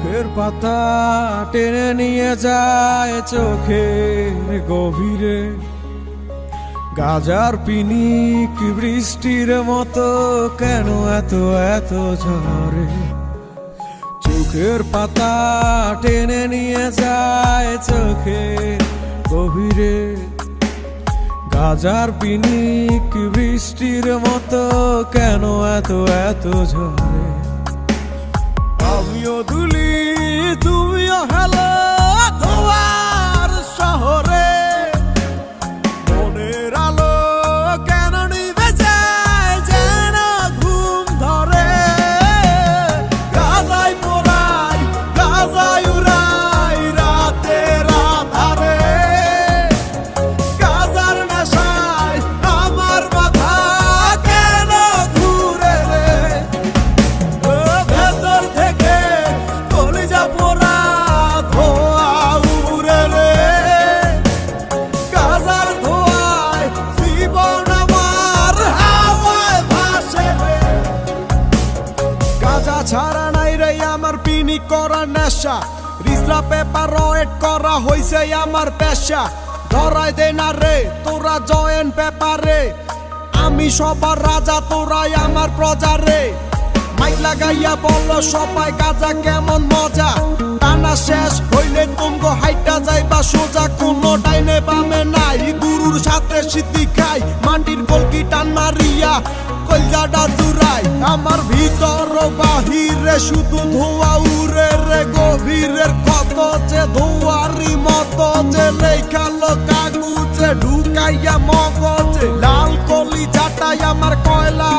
চোখের পাতা টেনে নিয়ে যায় চোখের গভীরে, গাজার পিনিক বৃষ্টির মতো কেন এত এত ঝরে। চোখের পাতা টেনে নিয়ে যায় চোখের গভীরে, গাজার পিনিক বৃষ্টির মতো কেন এত এত ঝরে। আমিও দুলি তুমিও হেলো তোমার শহরে, মনের আলো কেন নিভে যায় যেন ঘুম ধরে। গাজায় পোড়াই গাজায় উড়াই রাতের আধারে, গাজার নেশায় আমার মাথা কেন ঘুরে রে। ভেতর থেকে কলিজা পোড়া ধোঁয়া উড়ে রে, গাজার ধোঁয়ায় জীবন আমার হাওয়ায় ভাসে রে। গাজা ছাড়া নাই রে আমার পিনিক করা নেশা, রিসলা পেপার রয়েট করা হইছে আমার পেশা। ধরাই দে না রে তোরা জয়েন্ট পেপারে, আমি সবার রাজা তোরাই আমার প্রজা রে। মাইক লাগাইয়া বলো সবাই গাজা কেমন মজা, টানা শেষ হইলে তুমগো হাইটা যাইবা সোজা। কোনো ডাইনে বামে নাই, গুরুর সাথে সিদ্ধি খাই, মাটির কলকি টান মারিয়া কলজাটা জুড়াই। আমার ভিতর বাহিরে শুধু ধোঁয়া উড়ে রে, গভীরের কত যে ধোঁয়ারি মতো যে লেখালো কাগুজে ঢুকাইয়া মগজে। লাল কলি জাটাই আমার কয়লা